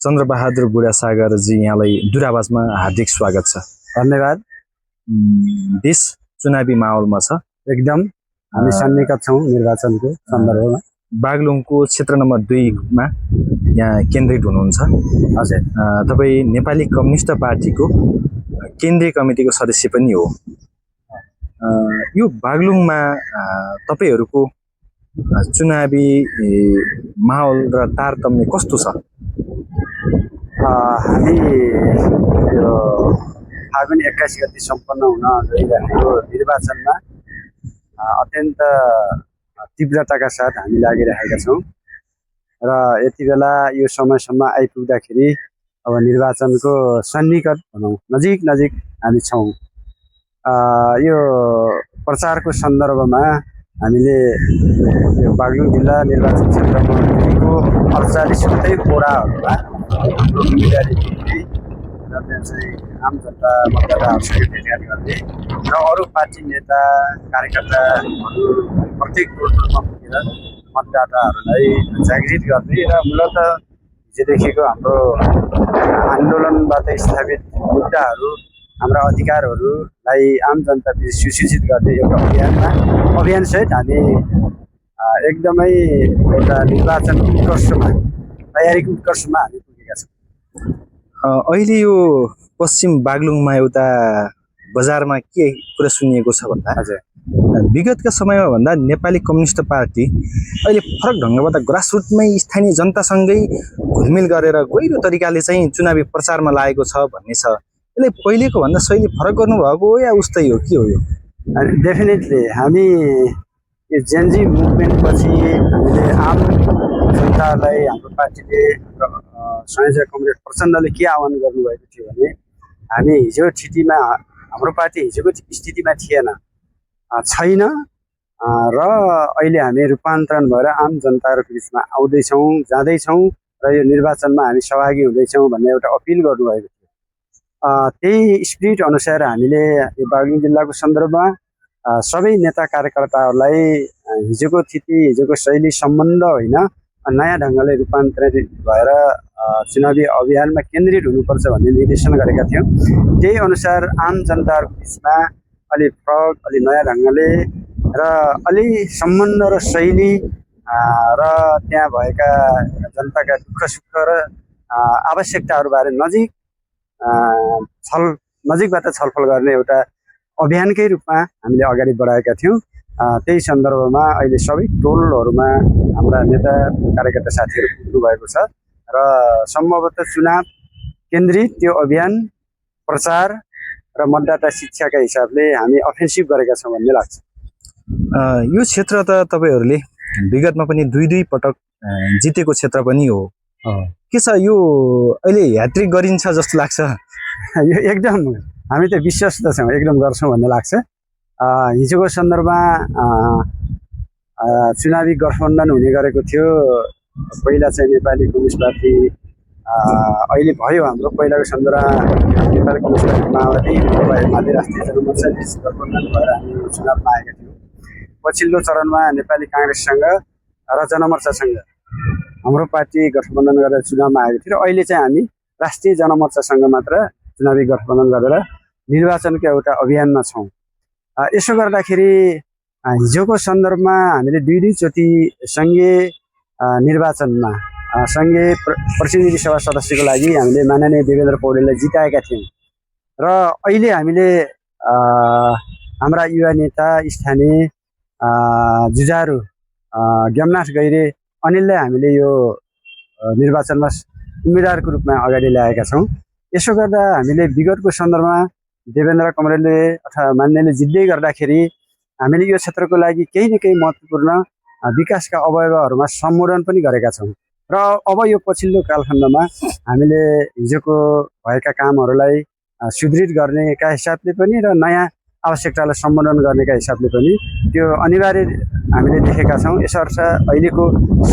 चन्द्रबहादुर बुढासागरजी यहाँलाई दूरावासमा हार्दिक स्वागत छ। धन्यवाद। देश चुनावी माहौलमा छ एकदम हामी सन्निकट छौँ निर्वाचनको सन्दर्भमा। बागलुङको क्षेत्र नम्बर 2 मा यहाँ केन्द्रित हुनुहुन्छ। हजुर, तपाईँ नेपाली कम्युनिस्ट पार्टीको केन्द्रीय कमिटीको सदस्य पनि हो। यो बागलुङमा तपाईहरूको चुनावी माहौल र तारतम्य कस्तो छ? हामी यो फागुन 21 गति सम्पन्न हुन गइरहेको निर्वाचनमा अत्यन्त तीव्रताका साथ हामी लागिरहेका छौँ र यति बेला यो समयसम्म आइपुग्दाखेरि अब निर्वाचनको सन्निकट भनौँ नजिक हामी छौँ। यो प्रचारको सन्दर्भमा हामीले यो बागलुङ जिल्ला निर्वाचन क्षेत्रमा 48वटै वडाहरूमा हाम्रो उम्मेदवारी दिने र त्यहाँ चाहिँ आम जनता मतदाताहरूसँग भेटघाट गर्ने र अरू पार्टी नेता कार्यकर्ताहरू प्रत्येक टोलमा पुगेर मतदाताहरूलाई जागृत गर्ने र मूलत हिजोदेखिको हाम्रो आन्दोलनबाट स्थापित मुद्दाहरू हाम्रा अधिकारहरूलाई आम जनताबिच सुसूचित गर्ने एउटा अभियानसहित हामी एकदमै एउटा निर्वाचनको उत्कर्षमा तयारीको उत्कर्षमा हामी पुगेका छौँ। अहिले यो पश्चिम बागलुङमा एउटा बजारमा के कुरा सुनिएको छ भन्दा विगतका समयमा भन्दा नेपाली कम्युनिस्ट पार्टी अहिले फरक ढङ्गबाट ग्रासरुटमै स्थानीय जनतासँगै घुलमिल गरेर गहिरो तरिकाले चाहिँ चुनावी प्रचारमा लागेको छ भन्ने छ। यसले पहिलेको भन्दा शैली फरक गर्नुभएको हो या उस्तै हो, के हो यो? डेफिनेटली हामी यो जेनजी मुभमेन्टपछि हामीले आम जनतालाई हाम्रो पार्टीले संयोजक कमरेड प्रचण्डले के आह्वान गर्नुभएको थियो भने हामी हिजो स्थितिमा हाम्रो पार्टी हिजोको स्थितिमा थिएन छैन र अहिले हामी रूपान्तरण भएर आम जनताहरूको बिचमा आउँदैछौँ जाँदैछौँ र यो निर्वाचनमा हामी सहभागी हुँदैछौँ भन्ने एउटा अपिल गर्नुभएको थियो। त्यही स्पिरिट अनुसार हामीले यो बागलुङ जिल्लाको सन्दर्भमा सबै नेता कार्यकर्ताहरूलाई हिजोको स्थिति हिजोको शैली सम्बन्ध होइन नयाँ ढङ्गले रूपान्तरित भएर चुनावी अभियानमा केन्द्रित हुनुपर्छ भन्ने निर्देशन गरेका थियौँ। त्यही अनुसार आम जनताहरूको बिचमा अलि फरक अलि नयाँ ढङ्गले र अलि सम्बन्ध र शैली र त्यहाँ भएका जनताका दुःख सुख र आवश्यकताहरूबारे नजिकबाट छलफल गर्ने एउटा अभियानकै रूपमा हामीले अगाडि बढाएका थियौँ। त्यही सन्दर्भमा अहिले सबै टोलहरूमा हाम्रा नेता कार्यकर्ता साथीहरू पुग्नु भएको छ र सम्भवतः चुनाव केन्द्रित त्यो अभियान प्रचार र मतदाता शिक्षाका हिसाबले हामी अफेन्सिभ गरेका छौँ भन्ने लाग्छ। यो क्षेत्र त तपाईँहरूले विगतमा पनि दुई पटक जितेको क्षेत्र पनि हो। के छ यो अहिले ह्याट्रिक गरिन्छ जस्तो लाग्छ? यो एकदम हामी त विश्वस्त छौँ, एकदम गर्छौँ भन्ने लाग्छ। हिजोको सन्दर्भमा चुनावी गठबन्धन हुने गरेको थियो। पहिला चाहिँ नेपाली कम्युनिस्ट पार्टी अहिले भयो हाम्रो पहिलाको सन्दर्भमा नेपाली कम्युनिस्ट पार्टी माओवादी माथि राष्ट्रिय जनमोर्चा बिच गठबन्धन भएर हामी चुनावमा आएका थियौँ। पछिल्लो चरणमा नेपाली काङ्ग्रेससँग र जनमोर्चासँग हाम्रो पार्टी गठबन्धन गरेर चुनावमा आएको थियो र अहिले चाहिँ हामी राष्ट्रिय जनमोर्चासँग मात्र चुनावी गठबन्धन गरेर निर्वाचनको एउटा अभियानमा छौँ। यसो गर्दाखेरि हिजोको सन्दर्भमा हामीले दुई चोटि सङ्घीय निर्वाचनमा सङ्घीय प्रतिनिधि सभा सदस्यको लागि हामीले माननीय देवेन्द्र पौडेललाई जिताएका थियौँ र अहिले हामीले हाम्रा युवा नेता स्थानीय जुझारु ज्ञाननाथ गैरे अनिललाई हामीले यो निर्वाचनमा उम्मेदवारको रूपमा अगाडि ल्याएका छौँ। यसो गर्दा हामीले विगतको सन्दर्भमा देवेन्द्र कमरेडले अथवा मान्यले जित्दै गर्दाखेरि हामीले यो क्षेत्रको लागि केही न केही महत्त्वपूर्ण विकासका अवयवहरूमा सम्बोधन पनि गरेका छौँ र अब यो पछिल्लो कालखण्डमा हामीले हिजोको भएका कामहरूलाई सुदृढ गर्नेका हिसाबले पनि र नयाँ आवश्यकतालाई सम्बोधन गर्नेका हिसाबले पनि त्यो अनिवार्य हामीले देखेका छौँ। यसर्थ अहिलेको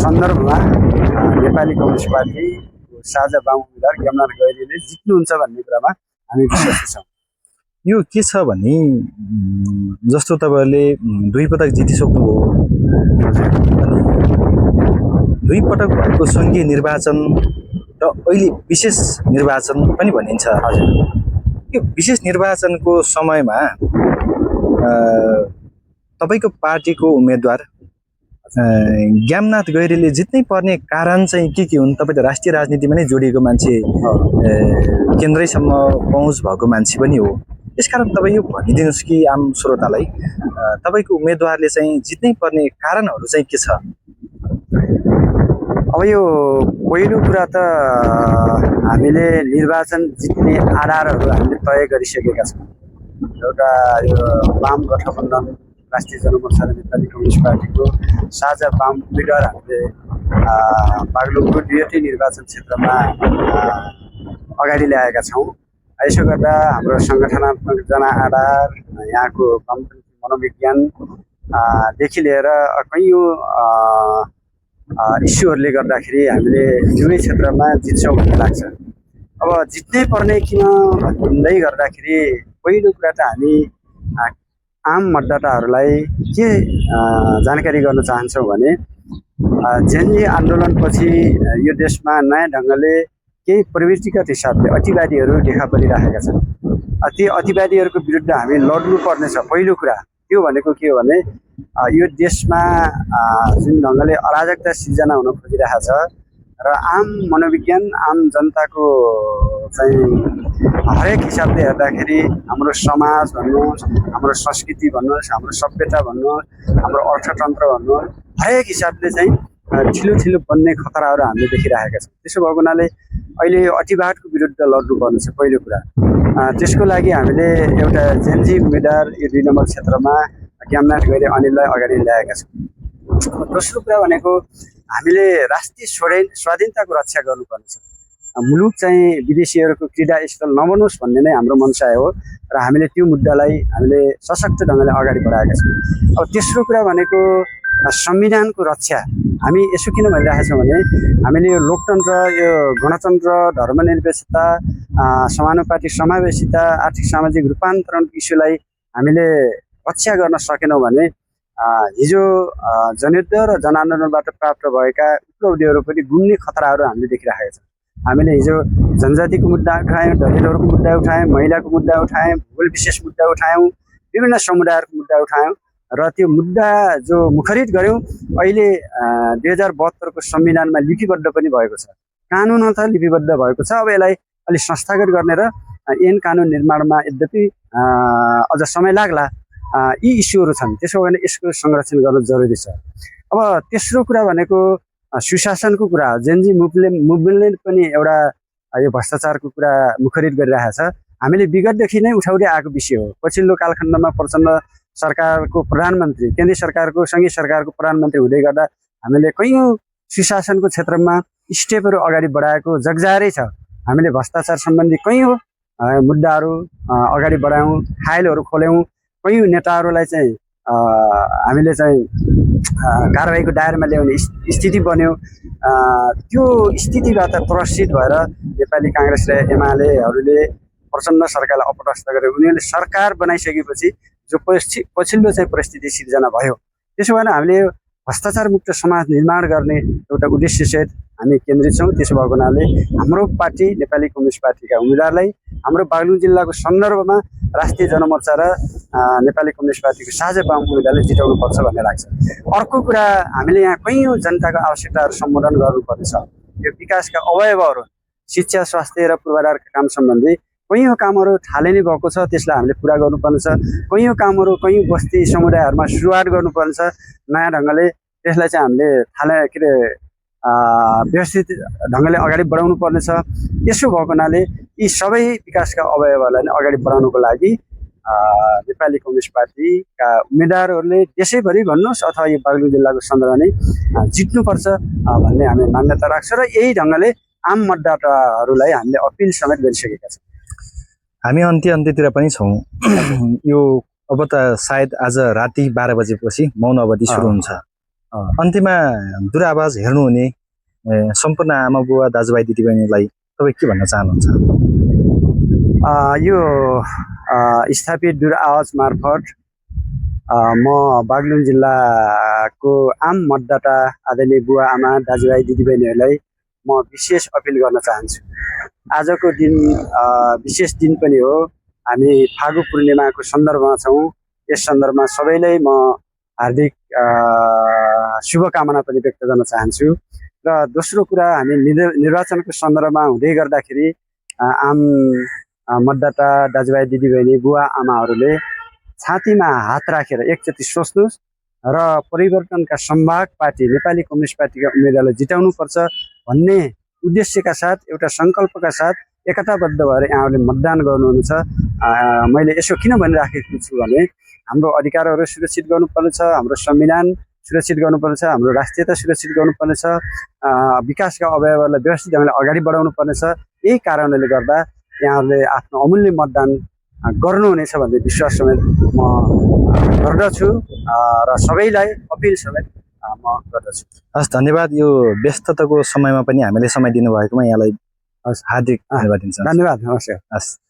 सन्दर्भमा नेपाली कम्युनिस्ट पार्टी साझा बाम उम्मेदवार ज्ञाननाथ गैरीले जित्नुहुन्छ भन्ने कुरामा हामी विश्वास छौँ। यो के छ भने जस्तो तपाईँहरूले 2 पटक जितिसक्नुभयो, अनि 2 पटक भएको सङ्घीय निर्वाचन र अहिले विशेष निर्वाचन पनि भनिन्छ। यो विशेष निर्वाचनको समयमा तपाईको पार्टीको उम्मेदवार ज्ञाननाथ गैरेले जित्नै पर्ने कारण चाहिँ के हुन्? तपाईँ त राष्ट्रिय राजनीतिमा नै जोडिएको मान्छे, केन्द्रैसम्म पहुँच भएको मान्छे पनि हो। त्यसकारण तपाईँ यो भनिदिनुहोस् कि आम श्रोतालाई तपाईँको उम्मेदवारले चाहिँ जित्नै पर्ने कारणहरू चाहिँ के छ? अब यो पहिलो कुरा त हामीले निर्वाचन जित्ने आधारहरू हामीले तय गरिसकेका छौँ। एउटा यो वाम गठबन्धन राष्ट्रिय जनमोर्चा र नेपाली कम्युनिस्ट पार्टीको साझा वाम उम्मेदवार हामीले बागलुङको दुईवटै निर्वाचन क्षेत्रमा अगाडि ल्याएका छौँ। यसो गर्दा हाम्रो सङ्गठनात्मक जनआधार, यहाँको वामपन्थी मनोविज्ञानदेखि लिएर कैयौँ इस्युहरूले गर्दाखेरि हामीले दुवै क्षेत्रमा जित्छौँ भन्ने लाग्छ। अब जित्नै पर्ने किन भन्दै गर्दाखेरि पहिलो कुरा त हामी आम मतदाताहरूलाई के जानकारी गर्न चाहन्छौँ भने जेनजी आन्दोलनपछि यो देशमा नयाँ ढङ्गले केही प्रवृत्तिगत हिसाबले अतिवादीहरू देखा परिरहेका छन्। ती अतिवादीहरूको विरुद्ध हामी लड्नु पर्नेछ। पहिलो कुरा त्यो भनेको के हो भने यो देशमा जुन ढङ्गले अराजकता सिर्जना हुन खोजिरहेको छ र आम मनोविज्ञान, आम जनताको चाहिँ हरेक हिसाबले हेर्दाखेरि हाम्रो समाज भन्नुहोस्, हाम्रो संस्कृति भन्नुहोस्, हाम्रो सभ्यता भन्नुहोस्, हाम्रो अर्थतन्त्र भन्नुहोस्, हरेक हिसाबले चाहिँ ठुलो ठुलो बन्ने खतराहरू हामीले देखिरहेका छौँ। त्यसो भएको हुनाले अहिले यो अतिवादको विरुद्ध लड्नुपर्ने छ पहिलो कुरा। त्यसको लागि हामीले एउटा जेनजी उम्मेदवार यो 2 नम्बर क्षेत्रमा ज्ञाननाथ गैरे अनिललाई अगाडि ल्याएका छौँ। दोस्रो कुरा भनेको हामीले राष्ट्रिय स्वाधीनताको रक्षा गर्नुपर्ने छ। मुलुक चाहिँ विदेशीहरूको क्रीडा स्थल नबनोस् भन्ने नै हाम्रो मनसाय हो र हामीले त्यो मुद्दालाई हामीले सशक्त ढङ्गले अगाडि बढाएका छौँ। अब तेस्रो कुरा भनेको संविधानको रक्षा। हामी यसो किन भनिरहेका छौँ भने हामीले यो लोकतन्त्र, यो गणतन्त्र, धर्मनिरपेक्षता, समानुपातिक समावेशिता, आर्थिक सामाजिक रूपान्तरणको इस्युलाई हामीले रक्षा गर्न सकेनौँ भने हिजो जनयुद्ध र जनआन्दोलनबाट प्राप्त भएका उपलब्धिहरू पनि गुम्ने खतराहरू हामीले देखिरहेका छौँ। हामीले हिजो जनजातिको मुद्दा उठायौँ, दलितहरूको मुद्दा उठायौँ, महिलाको मुद्दा उठायौँ, भूगोल विशेष मुद्दा उठायौँ, विभिन्न समुदायहरूको मुद्दा उठायौँ र त्यो मुद्दा जो मुखरित गऱ्यौँ अहिले 2072को संविधानमा लिपिबद्ध पनि भएको छ। कानुनमा त लिपिबद्ध भएको छ। अब यसलाई अलिक संस्थागत गर्ने र ऐन कानुन निर्माणमा यद्यपि अझ समय लाग्ला, यी इस्युहरू छन्। त्यसो भने यसको संरक्षण गर्न जरुरी छ। अब तेस्रो कुरा भनेको सुशासनको कुरा। जेनजी मुभमेन्टले पनि एउटा यो भ्रष्टाचारको कुरा मुखरित गरिरहेको छ। हामीले विगतदेखि नै उठाउँदै आएको विषय हो। पछिल्लो कालखण्डमा प्रचण्ड सरकारको प्रधानमन्त्री, केन्द्रीय सरकारको संघीय सरकारको प्रधानमन्त्री हुँदै गर्दा हामीले कैयौँ सुशासनको क्षेत्रमा स्टेपहरू अगाडि बढाएको जगजाहेरै छ। हामीले भ्रष्टाचार सम्बन्धी कैयौँ मुद्दाहरू अगाडि बढायौँ, फाइलहरू खोल्यौँ, कैयौँ नेताहरूलाई चाहिँ हामीले चाहिँ कारबाहीको दायरामा ल्याउने स्थिति बन्यो। त्यो स्थितिबाट त्रसित भएर नेपाली काङ्ग्रेस र एमालेहरूले प्रचण्ड सरकारलाई अपदस्थ गरे। उनीहरूले सरकार बनाइसकेपछि जो पछिल्लो चाहिँ परिस्थिति सिर्जना भयो। त्यसो भएर हामीले भ्रष्टाचार मुक्त समाज निर्माण गर्ने एउटा उद्देश्यसहित हामी केन्द्रित छौँ। त्यसो भएको हुनाले हाम्रो पार्टी नेपाली कम्युनिस्ट पार्टीका उम्मेदवारलाई हाम्रो बागलुङ जिल्लाको सन्दर्भमा राष्ट्रिय जनमोर्चा र नेपाली कम्युनिस्ट पार्टीको साझा वाम उम्मेदवारले जिताउनु पर्छ भन्ने लाग्छ। अर्को कुरा हामीले यहाँ कैयौँ जनताको आवश्यकताहरू सम्बोधन गर्नुपर्नेछ। यो विकासका अवयवहरू शिक्षा, स्वास्थ्य र पूर्वाधारका काम सम्बन्धी कैयौँ कामहरू थालै नै भएको छ। त्यसलाई हामीले पुरा गर्नुपर्ने छ। कैयौँ कामहरू कैयौँ बस्ती समुदायहरूमा सुरुवात गर्नुपर्ने छ नयाँ ढङ्गले। त्यसलाई चाहिँ हामीले व्यवस्थित ढङ्गले अगाडि बढाउनु पर्नेछ। यसो भएको हुनाले यी सबै विकासका अवयवहरूलाई नै अगाडि बढाउनुको लागि नेपाली कम्युनिस्ट पार्टीका उम्मेदवारहरूले देशैभरि भन्नुहोस् अथवा यो बागलुङ जिल्लाको सन्दर्भमा नै जित्नुपर्छ भन्ने हामी मान्यता राख्छौँ र यही ढङ्गले आम मतदाताहरूलाई हामीले अपिल समेत गरिसकेका छौँ। हामी अन्त्यतिर पनि छौँ। यो अब त सायद आज राति 12 बजेपछि मौन अवधि सुरु हुन्छ। अन्त्यमा दूरआवाज हेर्नुहुने सम्पूर्ण आमा बुवा दाजुभाइ दिदीबहिनीलाई तपाईँ के भन्न चाहनुहुन्छ? यो स्थापित दूरआवाज मार्फत म बागलुङ जिल्लाको आम मतदाता आदरणीय बुवा आमा दाजुभाइ दिदीबहिनीहरूलाई म विशेष अपिल गर्न चाहन्छु। आजको दिन विशेष दिन पनि हो। हामी फागु पूर्णिमाको सन्दर्भमा छौँ। यस सन्दर्भमा सबैलाई म हार्दिक शुभकामना पनि व्यक्त गर्न चाहन्छु। र दोस्रो कुरा, हामी निर्वाचनको सन्दर्भमा हुँदै गर्दाखेरि आम मतदाता दाजुभाइ दिदीबहिनी बुवा आमाहरूले छातीमा हात राखेर एकचोटि सोच्नुहोस् र परिवर्तनका सम्भाग पार्टी नेपाली कम्युनिस्ट पार्टीका उम्मेदवारलाई जिताउनुपर्छ भन्ने उद्देश्यका साथ, एउटा सङ्कल्पका साथ एकताबद्ध भएर यहाँहरूले मतदान गर्नुहुनेछ। मैले यसो किन भनिराखेको छु भने हाम्रो अधिकारहरू सुरक्षित गर्नुपर्नेछ, हाम्रो संविधान सुरक्षित गर्नुपर्नेछ, हाम्रो राष्ट्रियता सुरक्षित गर्नुपर्नेछ, विकासका अवयवहरूलाई व्यवस्थित ढङ्गले अगाडि बढाउनु पर्नेछ। यही कारणले गर्दा यहाँहरूले आफ्नो अमूल्य मतदान गर्नुहुनेछ भन्ने विश्वास समेत म गर्दछु र सबैलाई अपिल समेत म गर्दछु। हस्, धन्यवाद। यो व्यस्तताको समयमा पनि हामीले समय दिनुभएकोमा यहाँलाई हार्दिक धन्यवाद दिन्छ। धन्यवाद, नमस्कार। हस्।